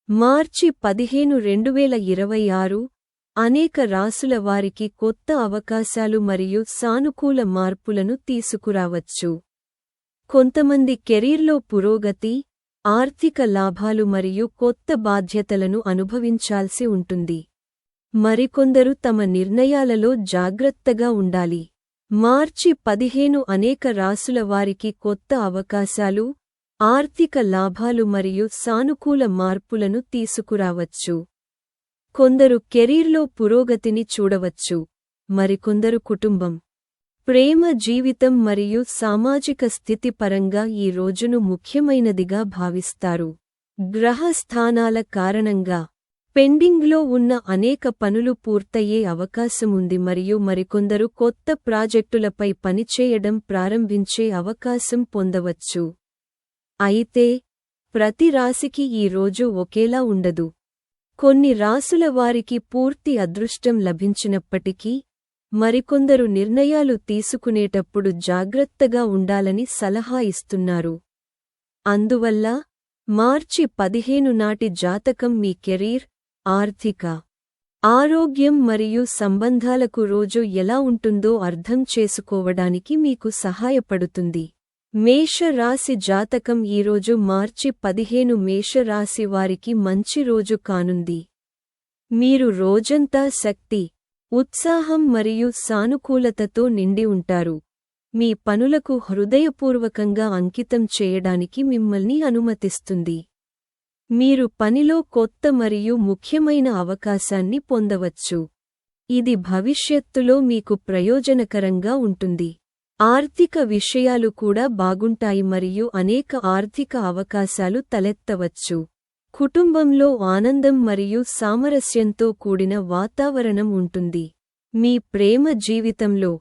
మార్చి 15, 2026 అనేక రాసుల వారికి కొత్త అవకాశాలు మరియు సానుకూల మార్పులను తీసుకురావచ్చు. కొంతమంది కెరీర్లో పురోగతి, ఆర్థిక లాభాలు మరియు కొత్త బాధ్యతలను అనుభవించాల్సి ఉంటుంది. మరికొందరు తమ నిర్ణయాలలో జాగ్రత్తగా ఉండాలి. మార్చి 15 అనేక రాసుల వారికి కొత్త అవకాశాలు, ఆర్థిక లాభాలు మరియు సానుకూల మార్పులను తీసుకురావచ్చు. కొందరు కెరీర్లో పురోగతిని చూడవచ్చు, మరికొందరు కుటుంబం, ప్రేమ జీవితం మరియు సామాజిక స్థితి పరంగా ఈ రోజును ముఖ్యమైనదిగా భావిస్తారు. గ్రహ స్థానాల కారణంగా పెండింగ్లో ఉన్న అనేక పనులు పూర్తయ్యే అవకాశముంది మరియు మరికొందరు కొత్త ప్రాజెక్టులపై పనిచేయడం ప్రారంభించే అవకాశం పొందవచ్చు. అయితే ప్రతి రాశికి ఈ రోజు ఒకేలా ఉండదు. కొన్ని రాసుల వారికి పూర్తి అదృష్టం లభించినప్పటికీ, మరికొందరు నిర్ణయాలు తీసుకునేటప్పుడు జాగ్రత్తగా ఉండాలని సలహా ఇస్తున్నారు. అందువల్ల మార్చి 15 నాటి జాతకం మీ కెరీర్, ఆర్థిక, ఆరోగ్యం మరియు సంబంధాలకు రోజు ఎలా ఉంటుందో అర్థం చేసుకోవడానికి మీకు సహాయపడుతుంది. మేష రాశి జాతకం ఈరోజు మార్చి 15 మేష రాశి వారికి మంచి రోజు కానుంది. మీరు రోజంతా శక్తి, ఉత్సాహం మరియు సానుకూలతతో నిండి ఉంటారు. మీ పనులకు హృదయపూర్వకంగా అంకితం చేయడానికి మిమ్మల్ని అనుమతిస్తుంది. మీరు పనిలో కొత్త మరియు ముఖ్యమైన అవకాశాన్ని పొందవచ్చు. ఇది భవిష్యత్తులో మీకు ప్రయోజనకరంగా ఉంటుంది. ఆర్థిక విషయాలు కూడా బాగుంటాయి మరియు అనేక ఆర్థిక అవకాశాలు తలెత్తవచ్చు. కుటుంబంలో ఆనందం మరియు సామరస్యంతో కూడిన వాతావరణం ఉంటుంది. మీ ప్రేమ జీవితంలో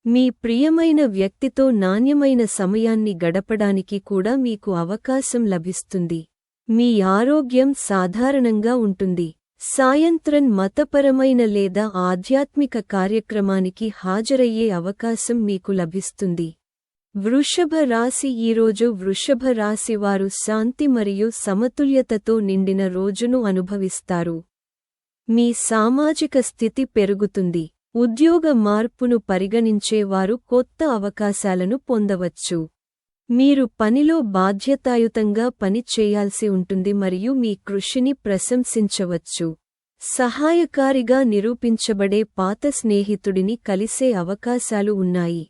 మీ ప్రియమైన వ్యక్తితో నాణ్యమైన సమయాన్ని గడపడానికి కూడా మీకు అవకాశం లభిస్తుంది. మీ ఆరోగ్యం సాధారణంగా ఉంటుంది. సాయంత్రం మతపరమైన లేదా ఆధ్యాత్మిక కార్యక్రమానికి హాజరయ్యే అవకాశం మీకు లభిస్తుంది. వృషభ రాశి ఈరోజు వృషభ రాశి వారు శాంతి మరియు సమతుల్యతతో నిండిన రోజును అనుభవిస్తారు. మీ సామాజిక స్థితి పెరుగుతుంది. ఉద్యోగ మార్పును పరిగణించే వారు కొత్త అవకాశాలను పొందవచ్చు. మీరు పనిలో బాధ్యతాయుతంగా పని చేయాల్సి ఉంటుంది మరియు మీ కృషిని ప్రశంసించవచ్చు. సహాయకారిగా నిరూపించబడే పాత స్నేహితుడిని కలిసే అవకాశాలు ఉన్నాయి.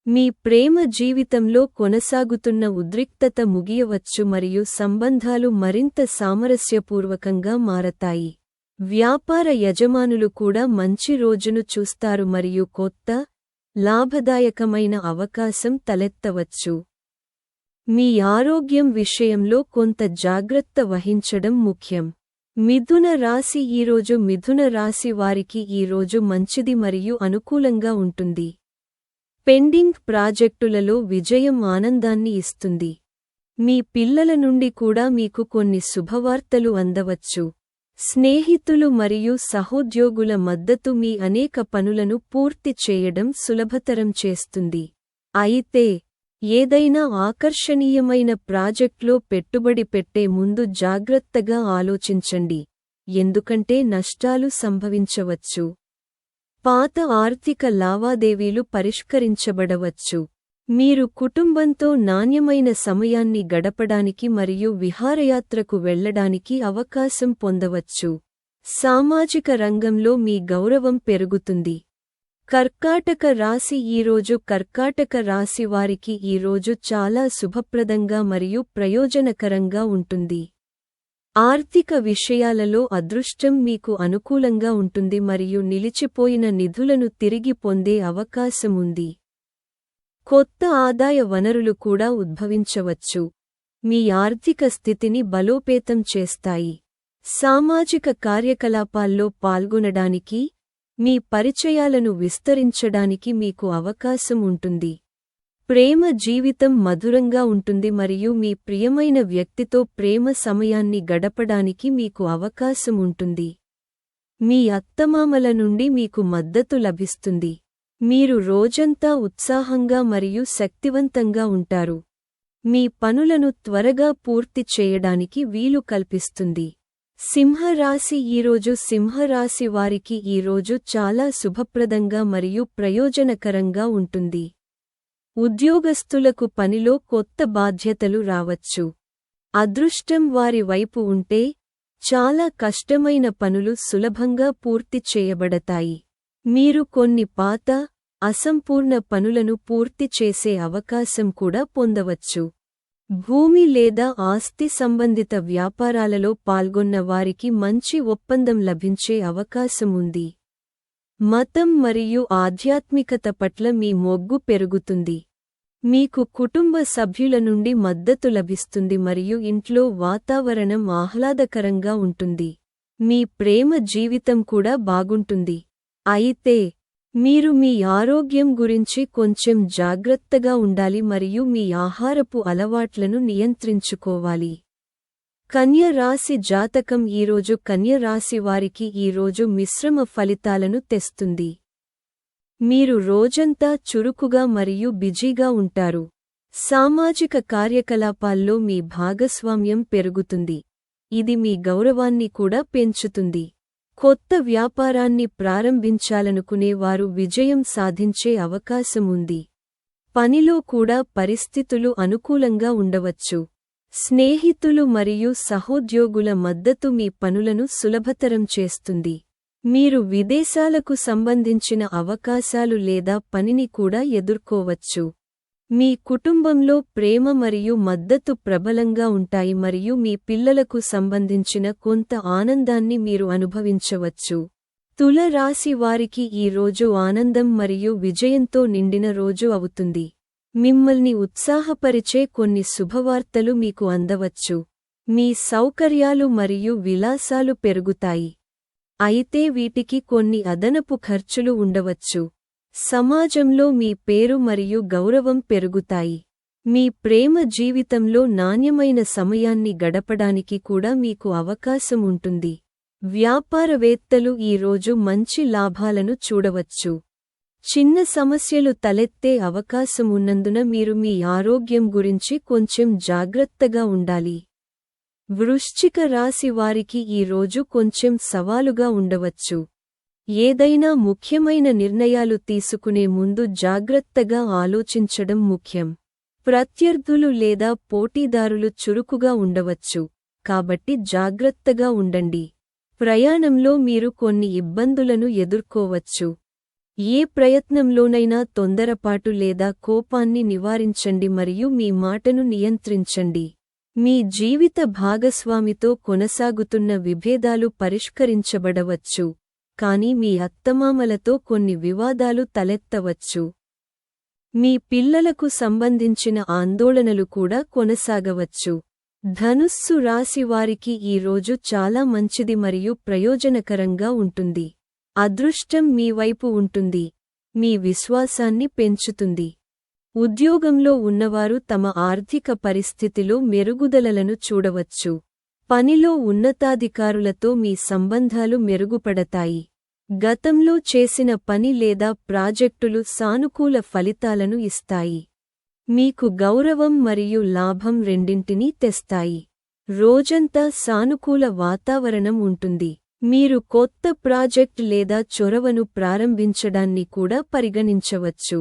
మీ ప్రేమ జీవితంలో కొనసాగుతున్న ఉద్రిక్తత ముగియవచ్చు మరియు సంబంధాలు మరింత సామరస్యపూర్వకంగా మారతాయి. వ్యాపార యజమానులు కూడా మంచి రోజును చూస్తారు మరియు కొత్త, లాభదాయకమైన అవకాశం తలెత్తవచ్చు. మీ ఆరోగ్యం విషయంలో కొంత జాగ్రత్త వహించడం ముఖ్యం. మిథున రాశి ఈరోజు మిథున రాశి వారికి ఈ రోజు మంచిది మరియు అనుకూలంగా ఉంటుంది. పెండింగ్ ప్రాజెక్టులలో విజయం ఆనందాన్ని ఇస్తుంది. మీ పిల్లల నుండి కూడా మీకు కొన్ని శుభవార్తలు అందవచ్చు. స్నేహితులు మరియు సహోద్యోగుల మద్దతు మీ అనేక పనులను పూర్తి చేయడం సులభతరం చేస్తుంది. అయితే ఏదైనా ఆకర్షణీయమైన ప్రాజెక్ట్లో పెట్టుబడి పెట్టే ముందు జాగ్రత్తగా ఆలోచించండి, ఎందుకంటే నష్టాలు సంభవించవచ్చు. పాత ఆర్థిక లావాదేవీలు పరిష్కరించబడవచ్చు. మీరు కుటుంబంతో నాణ్యమైన సమయాన్ని గడపడానికి మరియు విహారయాత్రకు వెళ్లడానికి అవకాశం పొందవచ్చు. సామాజిక రంగంలో మీ గౌరవం పెరుగుతుంది. కర్కాటక రాశి ఈరోజు కర్కాటక రాశి వారికి ఈరోజు చాలా శుభప్రదంగా మరియు ప్రయోజనకరంగా ఉంటుంది. ఆర్థిక విషయాలలో అదృష్టం మీకు అనుకూలంగా ఉంటుంది మరియు నిలిచిపోయిన నిధులను తిరిగి పొందే అవకాశముంది. కొత్త ఆదాయ వనరులు కూడా ఉద్భవించవచ్చు. మీ ఆర్థిక స్థితిని బలోపేతం చేస్తాయి. సామాజిక కార్యకలాపాల్లో పాల్గొనడానికి, మీ పరిచయాలను విస్తరించడానికి మీకు అవకాశం ఉంటుంది. ప్రేమ జీవితం మధురంగా ఉంటుంది మరియు మీ ప్రియమైన వ్యక్తితో ప్రేమ సమయాన్ని గడపడానికి మీకు అవకాశం ఉంటుంది. మీ అత్తమామల నుండి మీకు మద్దతు లభిస్తుంది. మీరు రోజంతా ఉత్సాహంగా మరియు శక్తివంతంగా ఉంటారు. మీ పనులను త్వరగా పూర్తి చేయడానికి వీలు కల్పిస్తుంది. సింహరాశి ఈరోజు సింహరాశి వారికి ఈరోజు చాలా శుభప్రదంగా మరియు ప్రయోజనకరంగా ఉంటుంది. ఉద్యోగస్తులకు పనిలో కొత్త బాధ్యతలు రావచ్చు. అదృష్టం వారి వైపు ఉంటే చాలా కష్టమైన పనులు సులభంగా పూర్తి చేయబడతాయి. మీరు కొన్ని పాత, అసంపూర్ణ పనులను పూర్తి చేసే అవకాశం కూడా పొందవచ్చు. భూమి లేదా ఆస్తి సంబంధిత వ్యాపారాలలో పాల్గొన్న వారికి మంచి ఒప్పందం లభించే అవకాశం ఉంది. మతం మరియు ఆధ్యాత్మికత పట్ల మీ మొగ్గు పెరుగుతుంది. మీకు కుటుంబ సభ్యుల నుండి మద్దతు లభిస్తుంది మరియు ఇంట్లో వాతావరణం ఆహ్లాదకరంగా ఉంటుంది. మీ ప్రేమ జీవితం కూడా బాగుంటుంది. అయితే మీరు మీ ఆరోగ్యం గురించి కొంచెం జాగ్రత్తగా ఉండాలి మరియు మీ ఆహారపు అలవాట్లను నియంత్రించుకోవాలి. కన్య రాశి జాతకం ఈరోజు కన్య రాశి వారికి ఈరోజు మిశ్రమ ఫలితాలను తెస్తుంది. మీరు రోజంతా చురుకుగా మరియు బిజీగా ఉంటారు. సామాజిక కార్యకలాపాల్లో మీ భాగస్వామ్యం పెరుగుతుంది. ఇది మీ గౌరవాన్ని కూడా పెంచుతుంది. కొత్త వ్యాపారాన్ని ప్రారంభించాలనుకునే వారు విజయం సాధించే అవకాశం ఉంది. పనిలో కూడా పరిస్థితులు అనుకూలంగా ఉండవచ్చు. స్నేహితులు మరియు సహోద్యోగుల మద్దతు మీ పనులను సులభతరం చేస్తుంది. మీరు విదేశాలకు సంబంధించిన అవకాశాలు లేదా పనిని కూడా ఎదుర్కోవచ్చు. మీ కుటుంబంలో ప్రేమ మరియు మద్దతు ప్రబలంగా ఉంటాయి మరియు మీ పిల్లలకు సంబంధించిన కొంత ఆనందాన్ని మీరు అనుభవించవచ్చు. తుల రాశి వారికి ఈ రోజు ఆనందం మరియు విజయంతో నిండిన రోజు అవుతుంది. మిమ్మల్ని ఉత్సాహపరిచే కొన్ని శుభవార్తలు మీకు అందవచ్చు. మీ సౌకర్యాలు మరియు విలాసాలు పెరుగుతాయి. అయితే వీటికి కొన్ని అదనపు ఖర్చులు ఉండవచ్చు. సమాజంలో మీ పేరు మరియు గౌరవం పెరుగుతాయి. మీ ప్రేమ జీవితంలో నాణ్యమైన సమయాన్ని గడపడానికి కూడా మీకు అవకాశం ఉంటుంది. వ్యాపారవేత్తలు ఈరోజు మంచి లాభాలను చూడవచ్చు. చిన్న సమస్యలు తలెత్తే అవకాశం ఉన్నందున మీరు మీ ఆరోగ్యం గురించి కొంచెం జాగ్రత్తగా ఉండాలి. వృశ్చిక రాశి వారికి ఈ రోజు కొంచెం సవాలుగా ఉండవచ్చు. ఏదైనా ముఖ్యమైన నిర్ణయాలు తీసుకునే ముందు జాగ్రత్తగా ఆలోచించడం ముఖ్యం. ప్రత్యర్థులు లేదా పోటీదారులు చురుకుగా ఉండవచ్చు, కాబట్టి జాగ్రత్తగా ఉండండి. ప్రయాణంలో మీరు కొన్ని ఇబ్బందులను ఎదుర్కోవచ్చు. ఏ ప్రయత్నంలోనైనా తొందరపాటు లేదా కోపాన్ని నివారించండి మరియు మీ మాటను నియంత్రించండి. మీ జీవిత భాగస్వామితో కొనసాగుతున్న విభేదాలు పరిష్కరించబడవచ్చు, కానీ మీ అత్తమామలతో కొన్ని వివాదాలు తలెత్తవచ్చు. మీ పిల్లలకు సంబంధించిన ఆందోళనలు కూడా కొనసాగవచ్చు. ధనుస్సు రాశి వారికి ఈ రోజు చాలా మంచిది మరియు ప్రయోజనకరంగా ఉంటుంది. అదృష్టం మీ వైపు ఉంటుంది. మీ విశ్వాసాన్ని పెంచుతుంది. ఉద్యోగంలో ఉన్నవారు తమ ఆర్థిక పరిస్థితిలో మెరుగుదలలను చూడవచ్చు. పనిలో ఉన్నతాధికారులతో మీ సంబంధాలు మెరుగుపడతాయి. గతంలో చేసిన పని లేదా ప్రాజెక్టులు సానుకూల ఫలితాలను ఇస్తాయి. మీకు గౌరవం మరియు లాభం రెండింటినీ తెస్తాయి. రోజంతా సానుకూల వాతావరణం ఉంటుంది. మీరు కొత్త ప్రాజెక్ట్ లేదా చొరవను ప్రారంభించడాన్ని కూడా పరిగణించవచ్చు.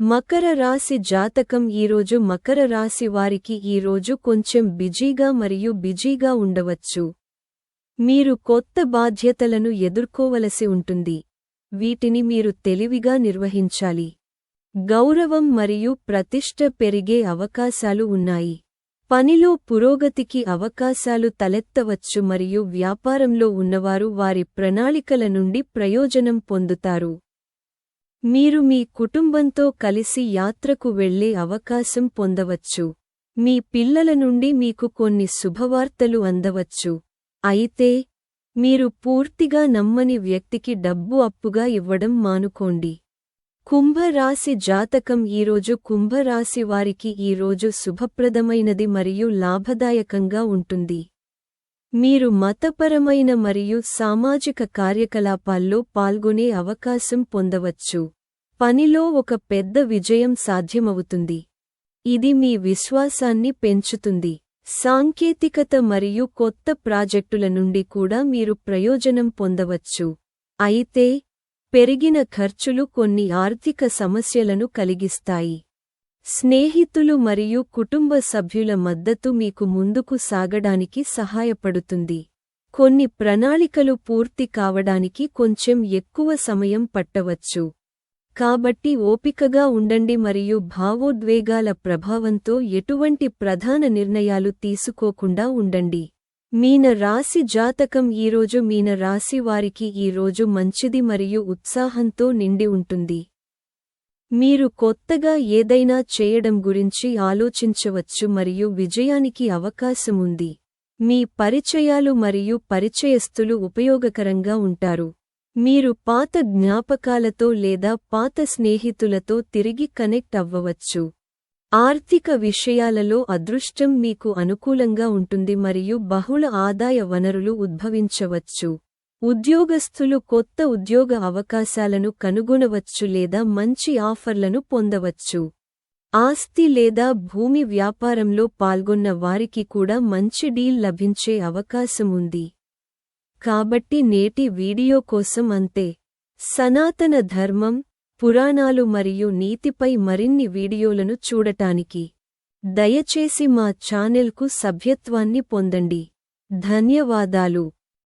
మకర రాశి జాతకం ఈరోజు మకర రాశి వారికి ఈరోజు కొంచెం బిజీగా ఉండవచ్చు. మీరు కొత్త బాధ్యతలను ఎదుర్కోవలసి ఉంటుంది. వీటిని మీరు తెలివిగా నిర్వహించాలి. గౌరవం మరియు ప్రతిష్ట పెరిగే అవకాశాలు ఉన్నాయి. పనిలో పురోగతికి అవకాశాలు తలెత్తవచ్చు మరియు వ్యాపారంలో ఉన్నవారు వారి ప్రణాళికల నుండి ప్రయోజనం పొందుతారు. మీరు మీ కుటుంబంతో కలిసి యాత్రకు వెళ్లే అవకాశం పొందవచ్చు. మీ పిల్లల నుండి మీకు కొన్ని శుభవార్తలు అందవచ్చు. అయితే మీరు పూర్తిగా నమ్మని వ్యక్తికి డబ్బు అప్పుగా ఇవ్వడం మానుకోండి. కుంభరాశి జాతకం ఈరోజు కుంభరాశి వారికి ఈరోజు శుభప్రదమైనది మరియు లాభదాయకంగా ఉంటుంది. మీరు మతపరమైన మరియు సామాజిక కార్యకలాపాల్లో పాల్గొనే అవకాశం పొందవచ్చు. పనిలో ఒక పెద్ద విజయం సాధ్యమవుతుంది. ఇది మీ విశ్వాసాన్ని పెంచుతుంది. సాంకేతికత మరియు కొత్త ప్రాజెక్టుల నుండి కూడా మీరు ప్రయోజనం పొందవచ్చు. అయితే, పెరిగిన ఖర్చులు కొన్ని ఆర్థిక సమస్యలను కలిగిస్తాయి. స్నేహితులు మరియు కుటుంబ సభ్యుల మద్దతు మీకు ముందుకు సాగడానికి సహాయపడుతుంది. కొన్ని ప్రణాళికలు పూర్తి కావడానికి కొంచెం ఎక్కువ సమయం పట్టవచ్చు. కాబట్టి ఓపికగా ఉండండి మరియు భావోద్వేగాల ప్రభావంతో ఎటువంటి ప్రధాన నిర్ణయాలు తీసుకోకుండా ఉండండి. మీన రాశి జాతకం ఈరోజు మీన రాశి వారికి ఈ రోజు మంచిది మరియు ఉత్సాహంతో నిండి ఉంటుంది. మీరు కొత్తగా ఏదైనా చేయడం గురించి ఆలోచించవచ్చు మరియు విజయానికి అవకాశముంది. మీ పరిచయాలు మరియు పరిచయస్తులు ఉపయోగకరంగా ఉంటారు. మీరు పాత జ్ఞాపకాలతో లేదా పాత స్నేహితులతో తిరిగి కనెక్ట్ అవ్వవచ్చు. ఆర్థిక విషయాలలో అదృష్టం మీకు అనుకూలంగా ఉంటుంది మరియు బహుళ ఆదాయ వనరులు ఉద్భవించవచ్చు. ఉద్యోగస్తులు కొత్త ఉద్యోగ అవకాశాలను కనుగొనవచ్చు లేదా మంచి ఆఫర్లను పొందవచ్చు. ఆస్తి లేదా భూమి వ్యాపారంలో పాల్గొన్న వారికి కూడా మంచి డీల్ లభించే అవకాశముంది. కాబట్టి నేటి వీడియో కోసం అంతే. సనాతన ధర్మం, పురాణాలు మరియు నీతిపై మరిన్ని వీడియోలను చూడటానికి దయచేసి మా ఛానెల్కు సభ్యత్వాన్ని పొందండి. ధన్యవాదాలు.